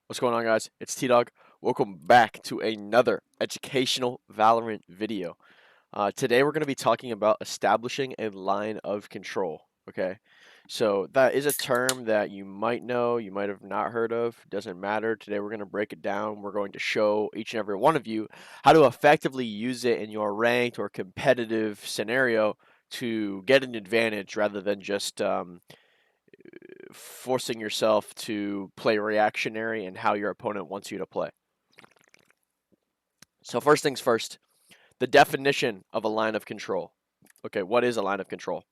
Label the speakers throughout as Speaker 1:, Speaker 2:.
Speaker 1: What's going on, guys? It's Tdawgg. Welcome back to another educational Valorant video. Today we're going to be talking about establishing a line of control. Okay, so that is a term that you might know, you might have not heard of. Doesn't matter. Today we're going to break it down. We're going to show each and every one of you how to effectively use it in your ranked or competitive scenario to get an advantage rather than just forcing yourself to play reactionary and how your opponent wants you to play. So first things first, the definition of a line of control. Okay, what is a line of control?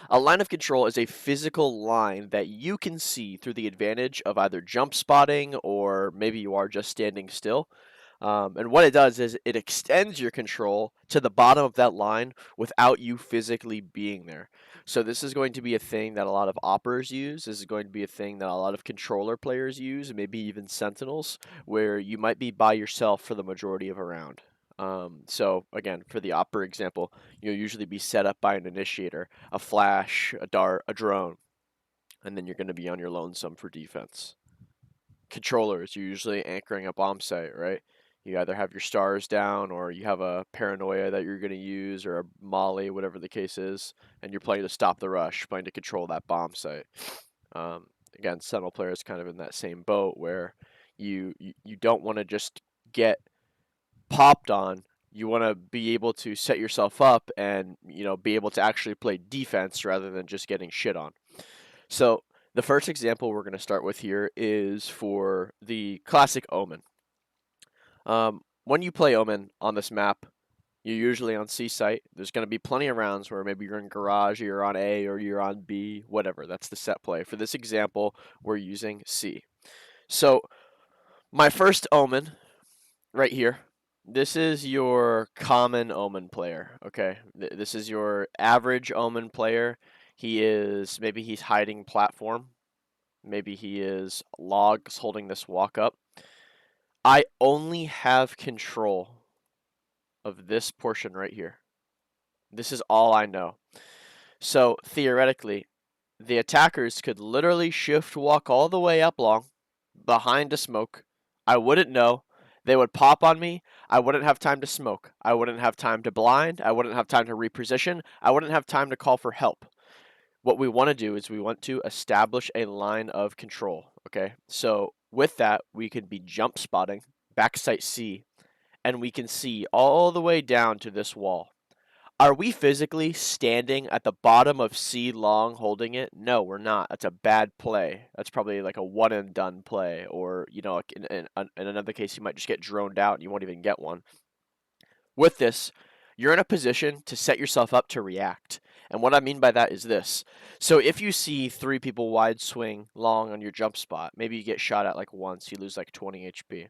Speaker 1: A line of control is a physical line that you can see through the advantage of either jump spotting or maybe you are just standing still. And what it does is it extends your control to the bottom of that line without you physically being there. So this is going to be a thing that a lot of oppers use. This is going to be a thing that a lot of controller players use, maybe even sentinels, where you might be by yourself for the majority of a round. So again, for the opper example, you'll usually be set up by an initiator, a flash, a dart, a drone, and then you're going to be on your lonesome for defense. Controllers, you're usually anchoring a bomb site, right? You either have your stars down or you have a paranoia that you're going to use or a molly, whatever the case is, and you're playing to stop the rush, playing to control that bomb site. Again, Sentinel player is kind of in that same boat where you don't want to just get popped on. You want to be able to set yourself up and be able to actually play defense rather than just getting shit on. So the first example we're going to start with here is for the classic Omen. When you play Omen on this map, you're usually on C site. There's going to be plenty of rounds where maybe you're in garage, or you're on A, or you're on B, whatever. That's the set play. For this example, we're using C. So my first Omen right here, this is your common Omen player, okay? This is your average Omen player. Maybe he's hiding platform. Maybe he is logs holding this walk up. I only have control of this portion right here. This is all I know. So theoretically, the attackers could literally shift walk all the way up long behind a smoke. I wouldn't know. They would pop on me. I wouldn't have time to smoke. I wouldn't have time to blind. I wouldn't have time to reposition. I wouldn't have time to call for help. What we want to do is we want to establish a line of control. Okay, so with that, we could be jump spotting, backside C, and we can see all the way down to this wall. Are we physically standing at the bottom of C long holding it? No, we're not. That's a bad play. That's probably like a one and done play. Or, in another case, you might just get droned out and you won't even get one. With this, you're in a position to set yourself up to react. And what I mean by that is this. So if you see three people wide swing long on your jump spot, maybe you get shot at like once, you lose like 20 HP.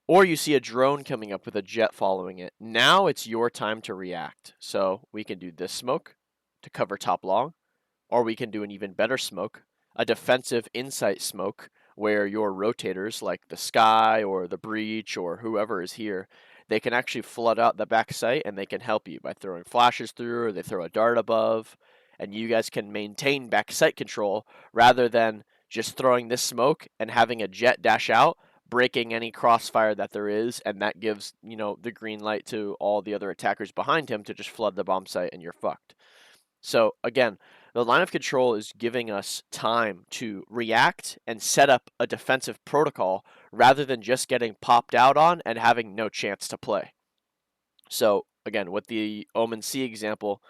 Speaker 1: Or you see a drone coming up with a jet following it. Now it's your time to react. So we can do this smoke to cover top long, or we can do an even better smoke, a defensive insight smoke, where your rotators, like the Skye or the Breach or whoever is here, they can actually flood out the back site and they can help you by throwing flashes through or they throw a dart above, and you guys can maintain back site control rather than just throwing this smoke and having a jet dash out, breaking any crossfire that there is, and that gives, the green light to all the other attackers behind him to just flood the bomb site and you're fucked. So again, the line of control is giving us time to react and set up a defensive protocol rather than just getting popped out on and having no chance to play. So again, with the Omen C example,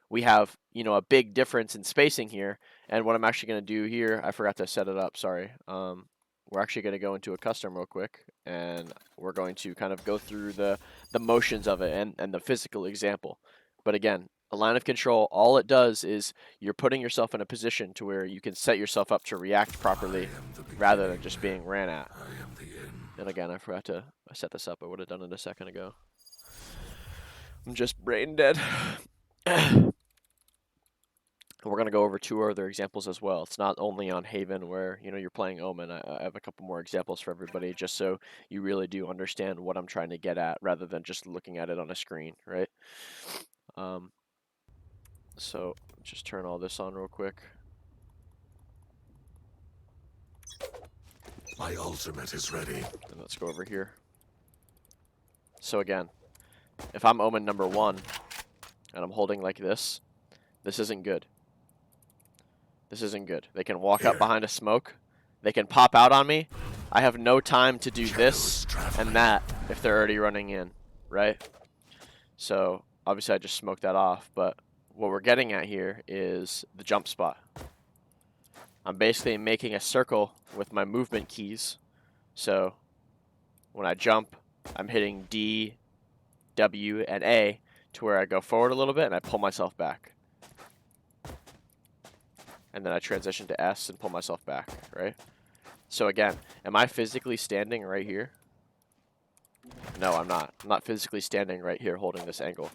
Speaker 1: we have, a big difference in spacing here. And what I'm actually going to do here, I forgot to set it up, sorry. We're actually going to go into a custom real quick, and we're going to kind of go through the motions of it and the physical example. But again, a line of control, all it does is you're putting yourself in a position to where you can set yourself up to react properly rather than just being ran at. And again, I forgot to set this up. I would have done it a second ago. I'm just brain dead. We're going to go over two other examples as well. It's not only on Haven where, you're playing Omen. I have a couple more examples for everybody just so you really do understand what I'm trying to get at rather than just looking at it on a screen, right? So just turn all this on real quick.
Speaker 2: My ultimate is ready.
Speaker 1: And let's go over here. So again, if I'm Omen number 1 and I'm holding like this isn't good. This isn't good. They can walk up behind a smoke. They can pop out on me. I have no time to do this and that if they're already running in, right? So obviously I just smoked that off, but what we're getting at here is the jump spot. I'm basically making a circle with my movement keys. So when I jump, I'm hitting D, W, and A to where I go forward a little bit and I pull myself back. And then I transition to S and pull myself back, right? So again, am I physically standing right here? No, I'm not. I'm not physically standing right here holding this angle.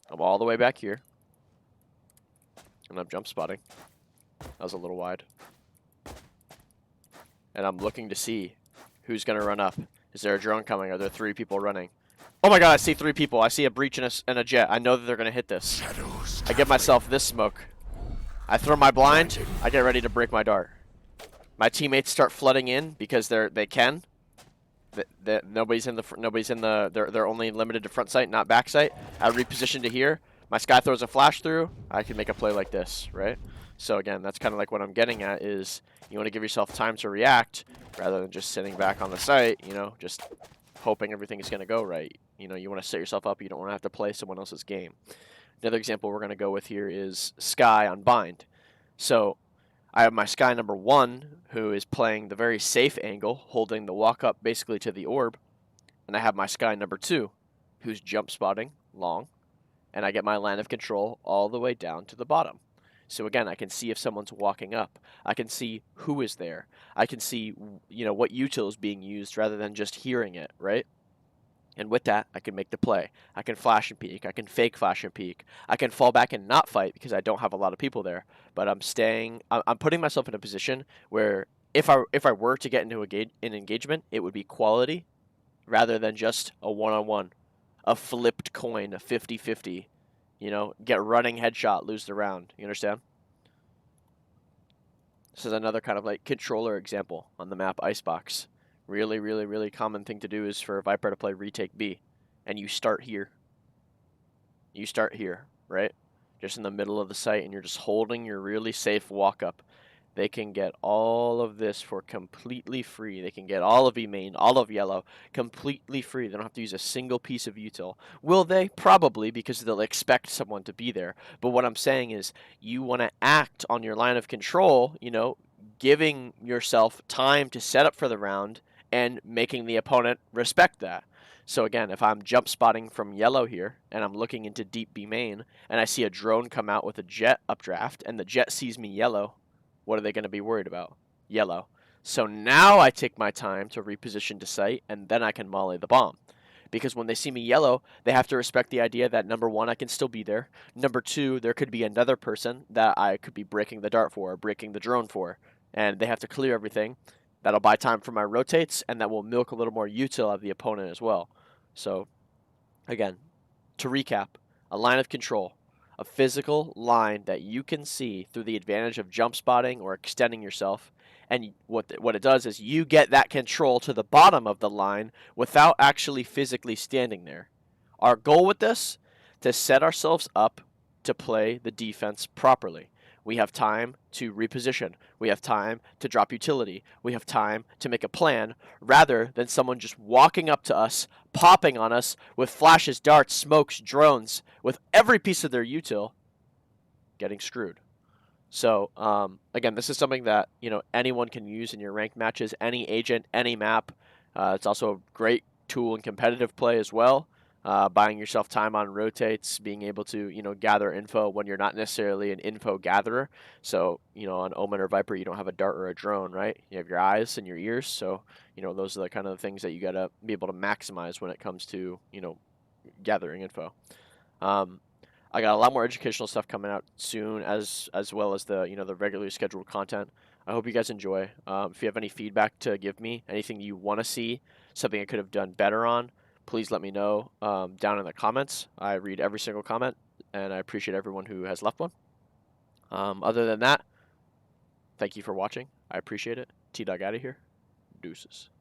Speaker 1: I'm all the way back here. And I'm jump spotting. That was a little wide. And I'm looking to see who's going to run up. Is there a drone coming? Are there 3 people running? Oh my god, I see 3 people. I see a breach and a jet. I know that they're going to hit this. I give myself this smoke. I throw my blind. I get ready to break my dart. My teammates start flooding in because they can. Nobody's in the they're only limited to front sight, not back sight. I reposition to here. My Skye throws a flash through. I can make a play like this, right? So again, that's kind of like what I'm getting at is you want to give yourself time to react rather than just sitting back on the site, you know, just hoping everything is going to go right. You know, you want to set yourself up. You don't want to have to play someone else's game. Another example we're going to go with here is Skye on bind. So I have my Skye number 1, who is playing the very safe angle, holding the walk up basically to the orb. And I have my Skye number 2, who's jump spotting long. And I get my line of control all the way down to the bottom. So again, I can see if someone's walking up. I can see who is there. I can see, you know, what util is being used rather than just hearing it, right? And with that, I can make the play. I can flash and peek. I can fake flash and peek. I can fall back and not fight because I don't have a lot of people there. But I'm putting myself in a position where if I were to get into an engagement, it would be quality rather than just a one-on-one, a flipped coin, a 50-50. You know, get running headshot, lose the round. You understand? This is another kind of like controller example on the map Icebox. Really, really, really common thing to do is for a Viper to play retake B. And you start here. You start here, right? Just in the middle of the site, and you're just holding your really safe walk up. They can get all of this for completely free. They can get all of B main, all of yellow, completely free. They don't have to use a single piece of util. Will they? Probably, because they'll expect someone to be there. But what I'm saying is, you want to act on your line of control, you know, giving yourself time to set up for the round and making the opponent respect that. So again, if I'm jump spotting from yellow here, and I'm looking into deep B main, and I see a drone come out with a jet updraft, and the jet sees me yellow, what are they going to be worried about? Yellow. So now I take my time to reposition to site, and then I can molly the bomb. Because when they see me yellow, they have to respect the idea that number 1, I can still be there. Number 2, there could be another person that I could be breaking the dart for, or breaking the drone for. And they have to clear everything. That'll buy time for my rotates, and that will milk a little more util of the opponent as well. So, again, to recap, a line of control. A physical line that you can see through the advantage of jump spotting or extending yourself. And what it does is you get that control to the bottom of the line without actually physically standing there. Our goal with this, to set ourselves up to play the defense properly. We have time to reposition. We have time to drop utility. We have time to make a plan rather than someone just walking up to us, popping on us with flashes, darts, smokes, drones, with every piece of their util getting screwed. So, again, this is something that, you know, anyone can use in your ranked matches, any agent, any map. It's also a great tool in competitive play as well. Buying yourself time on rotates, being able to, you know, gather info when you're not necessarily an info gatherer. So, you know, on Omen or Viper, you don't have a dart or a drone, right? You have your eyes and your ears. So, you know, those are the kind of things that you got to be able to maximize when it comes to, you know, gathering info. I got a lot more educational stuff coming out soon, as well as the, you know, the regularly scheduled content. I hope you guys enjoy. If you have any feedback to give me, anything you want to see, something I could have done better on, please let me know down in the comments. I read every single comment, and I appreciate everyone who has left one. Other than that, thank you for watching. I appreciate it. Tdawgg out of here. Deuces.